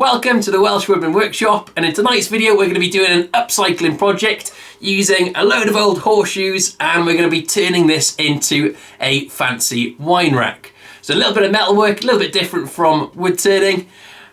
Welcome to the Welsh Woodman Workshop, and in tonight's video we're going to be doing an upcycling project using a load of old horseshoes, and we're going to be turning this into a fancy wine rack. So a little bit of metal work, a little bit different from wood turning.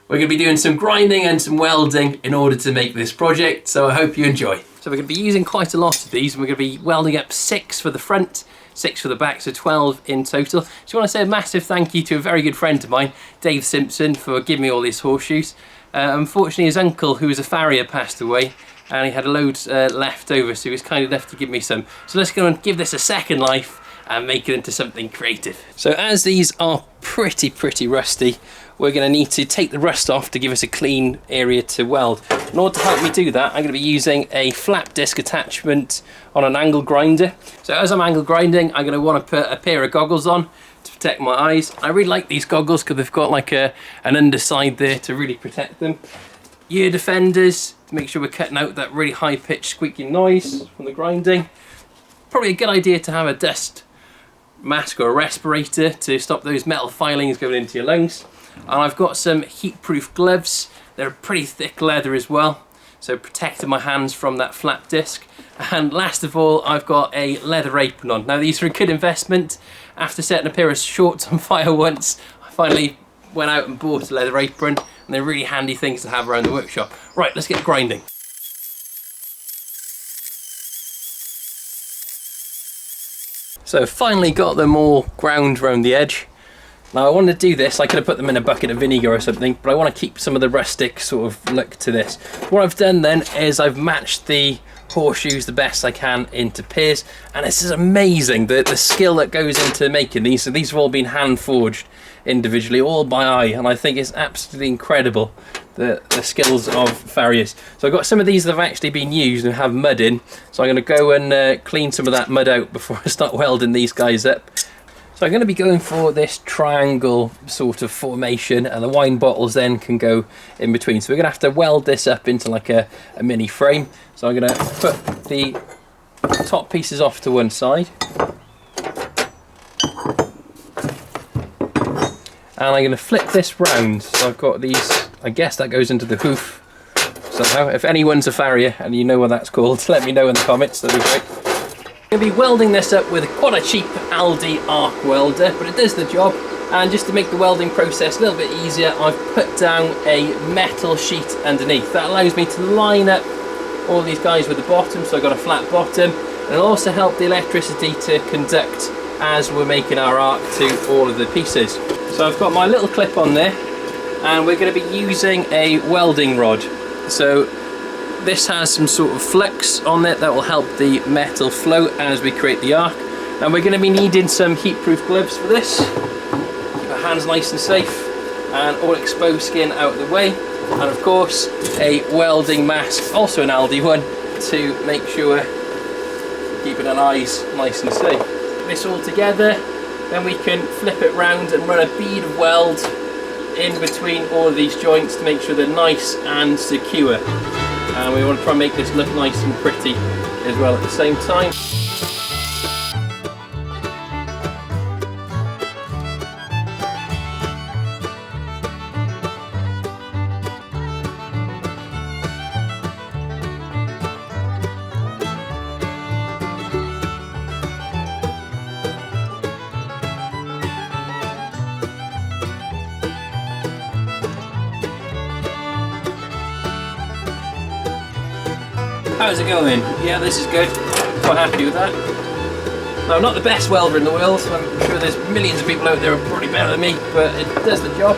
We're going to be doing some grinding and some welding in order to make this project, so I hope you enjoy. So we're going to be using quite a lot of these, and we're going to be welding up 6 for the front, 6 for the back, so 12 in total. So I want to say a massive thank you to a very good friend of mine, Dave Simpson, for giving me all these horseshoes. Unfortunately, his uncle, who was a farrier, passed away, and he had a load left over, so he was kind enough to give me some. So let's go and give this a second life and make it into something creative. So as these are pretty rusty, we're going to need to take the rust off to give us a clean area to weld. In order to help me do that, I'm going to be using a flap disc attachment on an angle grinder. So as I'm angle grinding, I'm going to want to put a pair of goggles on to protect my eyes. I really like these goggles because they've got like an underside there to really protect them. Ear defenders to make sure we're cutting out that really high-pitched squeaking noise from the grinding. Probably a good idea to have a dust mask or a respirator to stop those metal filings going into your lungs. And I've got some heat-proof gloves. They're pretty thick leather as well, so protecting my hands from that flap disc. And last of all, I've got a leather apron on. Now these are a good investment. After setting a pair of shorts on fire once, I finally went out and bought a leather apron, and they're really handy things to have around the workshop. Right, let's get grinding. So finally got them all ground around the edge. Now I want to do this, I could have put them in a bucket of vinegar or something, but I want to keep some of the rustic sort of look to this. What I've done then is I've matched the horseshoes the best I can into pairs, and this is amazing, the skill that goes into making these. So these have all been hand forged individually, all by eye, and I think it's absolutely incredible, the skills of farriers. So I've got some of these that have actually been used and have mud in, so I'm going to go and clean some of that mud out before I start welding these guys up. So I'm going to be going for this triangle sort of formation, and the wine bottles then can go in between. So we're going to have to weld this up into like a mini frame. So I'm going to put the top pieces off to one side. And I'm going to flip this round. So I've got these, I guess that goes into the hoof somehow. If anyone's a farrier and you know what that's called, let me know in the comments, that'd be great. I'm going to be welding this up with quite a cheap Aldi arc welder, but it does the job. And just to make the welding process a little bit easier, I've put down a metal sheet underneath. That allows me to line up all these guys with the bottom, so I've got a flat bottom, and it'll also help the electricity to conduct as we're making our arc to all of the pieces. So I've got my little clip on there, and we're going to be using a welding rod. So this has some sort of flux on it that will help the metal float as we create the arc. And we're going to be needing some heat-proof gloves for this. Keep our hands nice and safe, and all exposed skin out of the way. And of course, a welding mask, also an Aldi one, to make sure we're keeping our eyes nice and safe. This all together, then we can flip it round and run a bead of weld in between all of these joints to make sure they're nice and secure. And we want to try and make this look nice and pretty as well at the same time. How's it going? Yeah, this is good. Quite happy with that. Now, I'm not the best welder in the world, so I'm sure there's millions of people out there who are probably better than me, but it does the job.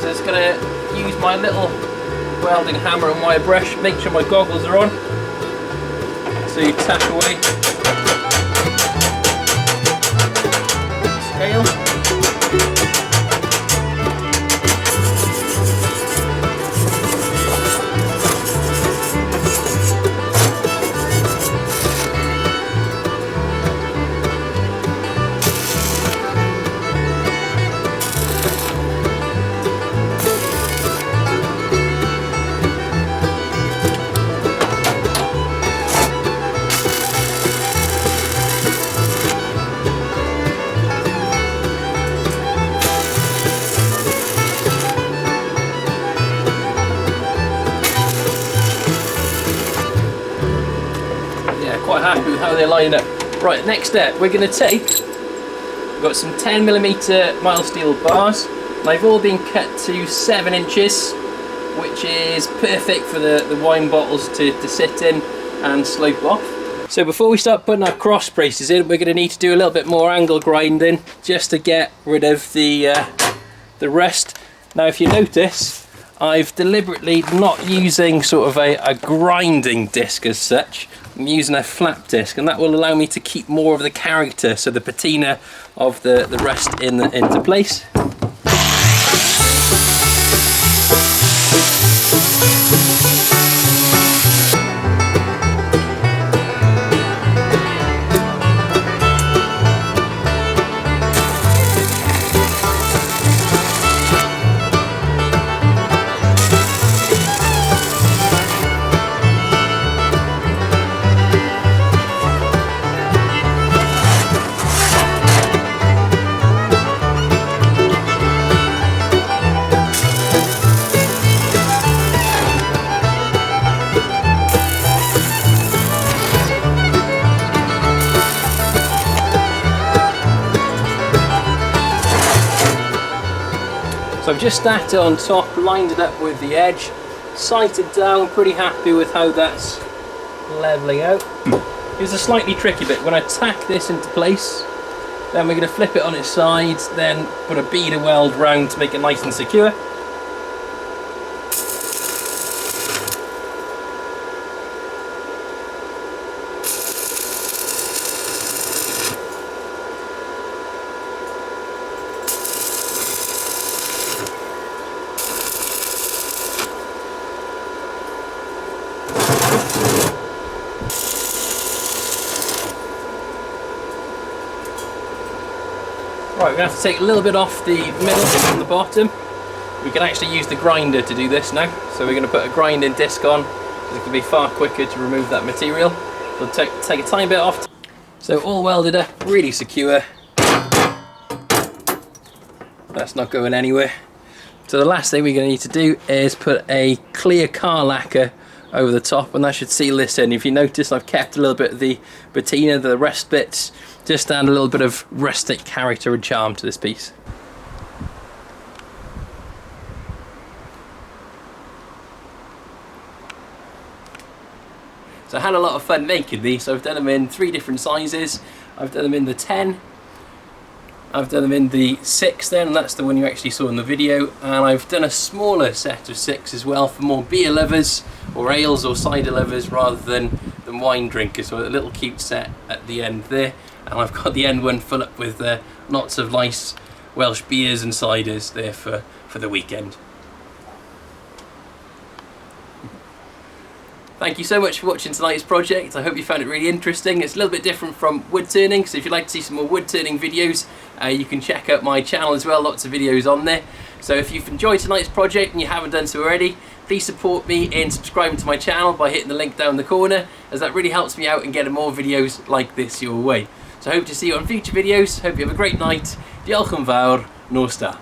So it's going to use my little welding hammer and wire brush, make sure my goggles are on. So you tap away. Scale. quite happy with how they're lining up. Right, next step, we're going to take, we've got some 10mm mild steel bars. They've all been cut to 7 inches, which is perfect for the wine bottles to sit in and slope off. So before we start putting our cross braces in, we're going to need to do a little bit more angle grinding just to get rid of the rust. Now if you notice, I've deliberately not using sort of a grinding disc as such. I'm using a flap disc, and that will allow me to keep more of the character, so the patina of the rust into place. So I've just stacked it on top, lined it up with the edge, sighted down, pretty happy with how that's levelling out. Here's a slightly tricky bit. When I tack this into place, then we're going to flip it on its sides, then put a beader weld round to make it nice and secure. Right, we're going to have to take a little bit off the middle from the bottom. We can actually use the grinder to do this now. So we're going to put a grinding disc on, because it can be far quicker to remove that material. We'll take a tiny bit off. So all welded up, really secure. That's not going anywhere. So the last thing we're going to need to do is put a clear car lacquer over the top, and that should seal this in. If you notice, I've kept a little bit of the patina, the rust bits, just to add a little bit of rustic character and charm to this piece. So I had a lot of fun making these. So I've done them in 3 different sizes. I've done them in the 10, I've done them in the 6 then, and that's the one you actually saw in the video, and I've done a smaller set of 6 as well for more beer lovers or ales or cider lovers rather than wine drinkers. So a little cute set at the end there, and I've got the end one full up with lots of nice Welsh beers and ciders there for the weekend. Thank you so much for watching tonight's project. I hope you found it really interesting. It's a little bit different from wood turning, so if you'd like to see some more wood turning videos, you can check out my channel as well, lots of videos on there. So if you've enjoyed tonight's project and you haven't done so already, please support me in subscribing to my channel by hitting the link down the corner, as that really helps me out in getting more videos like this your way. So I hope to see you on future videos. Hope you have a great night. Diolch yn fawr, nos da.